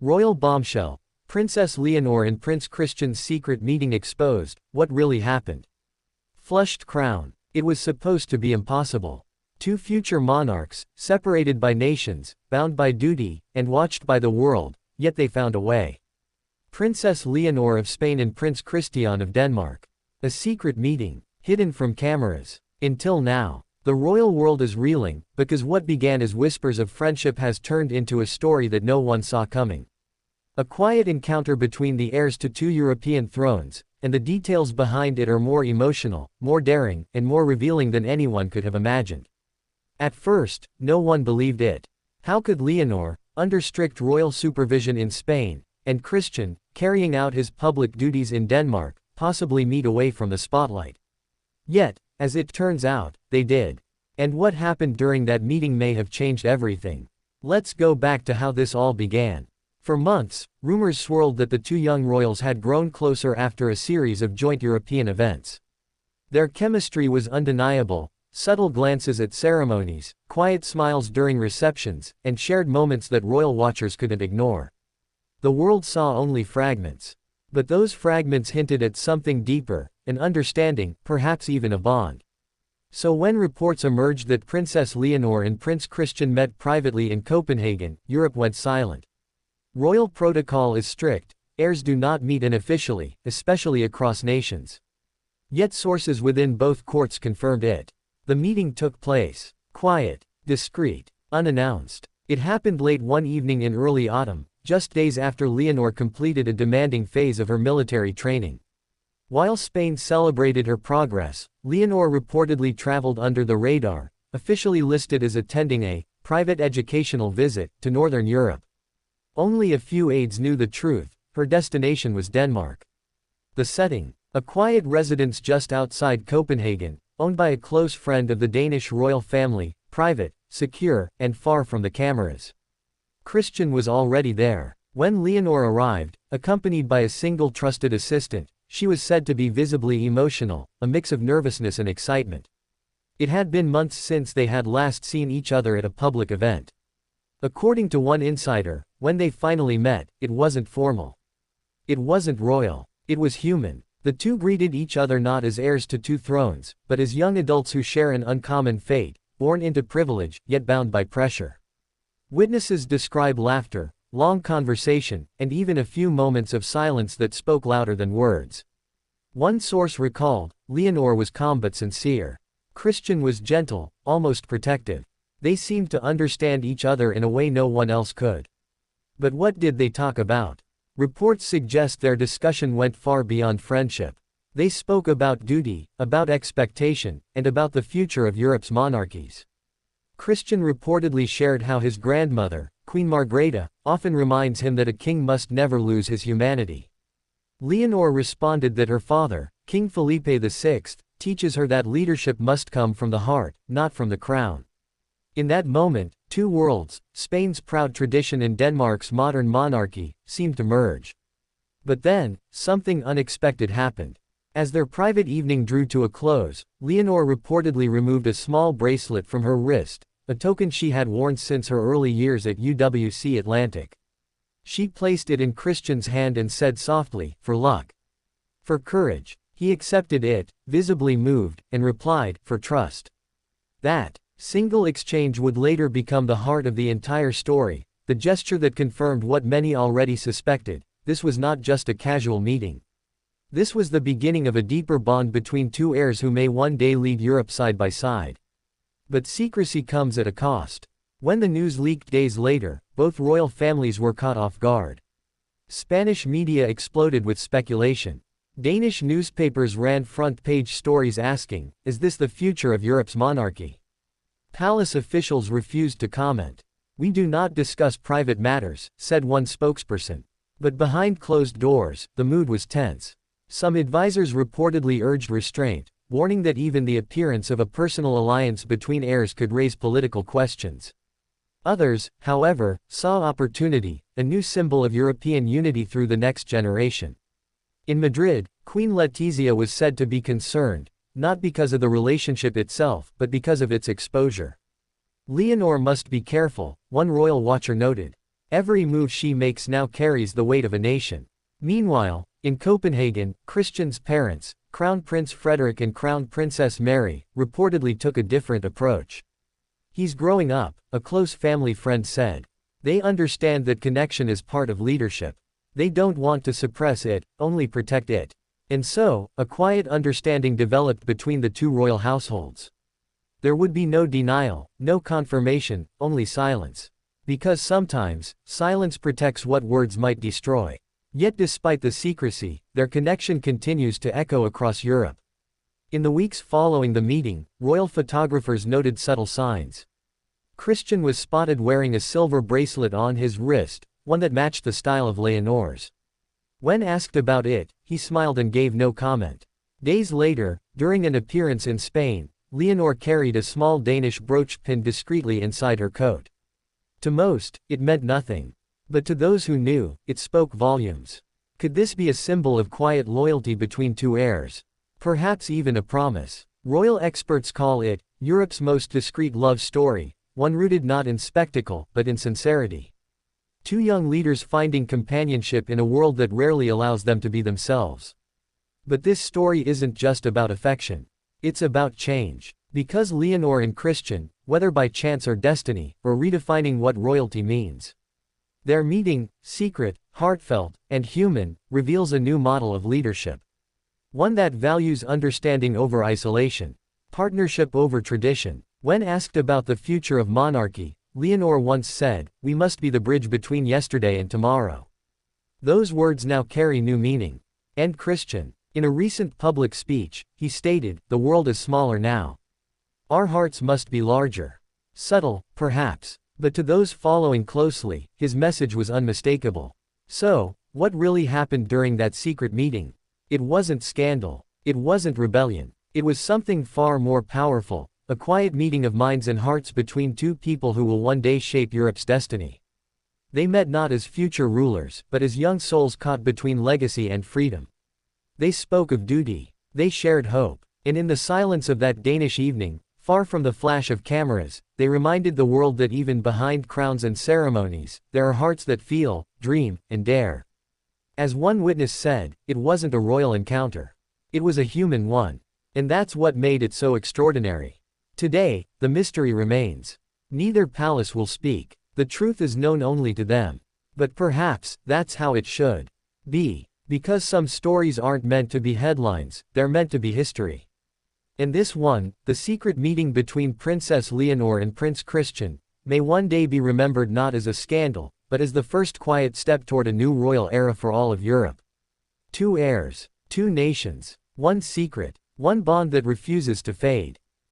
Royal Bombshell. Princess Leonor and Prince Christian's secret meeting exposed. What really happened? Flushed crown. It was supposed to be impossible. Two future monarchs, separated by nations, bound by duty, and watched by the world, yet they found a way. Princess Leonor of Spain and Prince Christian of Denmark. A secret meeting, hidden from cameras. Until now, the royal world is reeling, because what began as whispers of friendship has turned into a story that no one saw coming. A quiet encounter between the heirs to two European thrones, and the details behind it are more emotional, more daring, and more revealing than anyone could have imagined. At first, no one believed it. How could Leonor, under strict royal supervision in Spain, and Christian, carrying out his public duties in Denmark, possibly meet away from the spotlight? Yet, as it turns out, they did. And what happened during that meeting may have changed everything. Let's go back to how this all began. For months, rumors swirled that the two young royals had grown closer after a series of joint European events. Their chemistry was undeniable, subtle glances at ceremonies, quiet smiles during receptions, and shared moments that royal watchers couldn't ignore. The world saw only fragments. But those fragments hinted at something deeper, an understanding, perhaps even a bond. So when reports emerged that Princess Leonor and Prince Christian met privately in Copenhagen, Europe went silent. Royal protocol is strict, heirs do not meet unofficially, especially across nations. Yet sources within both courts confirmed it. The meeting took place. Quiet, discreet, unannounced. It happened late one evening in early autumn, just days after Leonor completed a demanding phase of her military training. While Spain celebrated her progress, Leonor reportedly traveled under the radar, officially listed as attending a private educational visit to Northern Europe. Only a few aides knew the truth. Her destination was Denmark. The setting, a quiet residence just outside Copenhagen, owned by a close friend of the Danish royal family, private, secure, and far from the cameras. Christian was already there. When Leonor arrived, accompanied by a single trusted assistant, she was said to be visibly emotional, a mix of nervousness and excitement. It had been months since they had last seen each other at a public event. According to one insider, when they finally met, it wasn't formal. It wasn't royal. It was human. The two greeted each other not as heirs to two thrones, but as young adults who share an uncommon fate, born into privilege, yet bound by pressure. Witnesses describe laughter, long conversation, and even a few moments of silence that spoke louder than words. One source recalled, Leonor was calm but sincere. Christian was gentle, almost protective. They seemed to understand each other in a way no one else could. But what did they talk about? Reports suggest their discussion went far beyond friendship. They spoke about duty, about expectation, and about the future of Europe's monarchies. Christian reportedly shared how his grandmother, Queen Margrethe, often reminds him that a king must never lose his humanity. Leonor responded that her father, King Felipe VI, teaches her that leadership must come from the heart, not from the crown. In that moment, two worlds, Spain's proud tradition and Denmark's modern monarchy, seemed to merge. But then, something unexpected happened. As their private evening drew to a close, Leonor reportedly removed a small bracelet from her wrist, a token she had worn since her early years at UWC Atlantic. She placed it in Christian's hand and said softly, "For luck." For courage. He accepted it, visibly moved, and replied, "For trust." That single exchange would later become the heart of the entire story, the gesture that confirmed what many already suspected. This was not just a casual meeting. This was the beginning of a deeper bond between two heirs who may one day lead Europe side by side. But secrecy comes at a cost. When the news leaked days later, both royal families were caught off guard. Spanish media exploded with speculation. Danish newspapers ran front-page stories asking, "Is this the future of Europe's monarchy?" Palace officials refused to comment. "We do not discuss private matters," said one spokesperson. But behind closed doors, the mood was tense. Some advisors reportedly urged restraint, warning that even the appearance of a personal alliance between heirs could raise political questions. Others, however, saw opportunity, a new symbol of European unity through the next generation. In Madrid, Queen Letizia was said to be concerned, not because of the relationship itself, but because of its exposure. "Leonor must be careful," one royal watcher noted. Every move she makes now carries the weight of a nation. Meanwhile, in Copenhagen, Christian's parents, Crown Prince Frederik and Crown Princess Mary, reportedly took a different approach. "He's growing up," a close family friend said. "They understand that connection is part of leadership. They don't want to suppress it, only protect it." And so, a quiet understanding developed between the two royal households. There would be no denial, no confirmation, only silence. Because sometimes, silence protects what words might destroy. Yet despite the secrecy, their connection continues to echo across Europe. In the weeks following the meeting, royal photographers noted subtle signs. Christian was spotted wearing a silver bracelet on his wrist, one that matched the style of Leonor's. When asked about it, he smiled and gave no comment. Days later, during an appearance in Spain, Leonor carried a small Danish brooch pinned discreetly inside her coat. To most, it meant nothing. But to those who knew, it spoke volumes. Could this be a symbol of quiet loyalty between two heirs? Perhaps even a promise. Royal experts call it Europe's most discreet love story, one rooted not in spectacle, but in sincerity. Two young leaders finding companionship in a world that rarely allows them to be themselves. But this story isn't just about affection. It's about change. Because Leonor and Christian, whether by chance or destiny, were redefining what royalty means. Their meeting, secret, heartfelt, and human, reveals a new model of leadership. One that values understanding over isolation, partnership over tradition. When asked about the future of monarchy, Leonor once said, "We must be the bridge between yesterday and tomorrow." Those words now carry new meaning. And Christian, in a recent public speech, he stated, "The world is smaller now. Our hearts must be larger." Subtle, perhaps, but to those following closely, his message was unmistakable. So, what really happened during that secret meeting? It wasn't scandal. It wasn't rebellion. It was something far more powerful, a quiet meeting of minds and hearts between two people who will one day shape Europe's destiny. They met not as future rulers, but as young souls caught between legacy and freedom. They spoke of duty. They shared hope. And in the silence of that Danish evening, far from the flash of cameras, they reminded the world that even behind crowns and ceremonies, there are hearts that feel, dream, and dare. As one witness said, it wasn't a royal encounter. It was a human one. And that's what made it so extraordinary. Today, the mystery remains. Neither palace will speak. The truth is known only to them. But perhaps, that's how it should be. Because some stories aren't meant to be headlines, they're meant to be history. And this one, the secret meeting between Princess Leonor and Prince Christian, may one day be remembered not as a scandal, but as the first quiet step toward a new royal era for all of Europe. Two heirs, two nations, one secret, one bond that refuses to fade.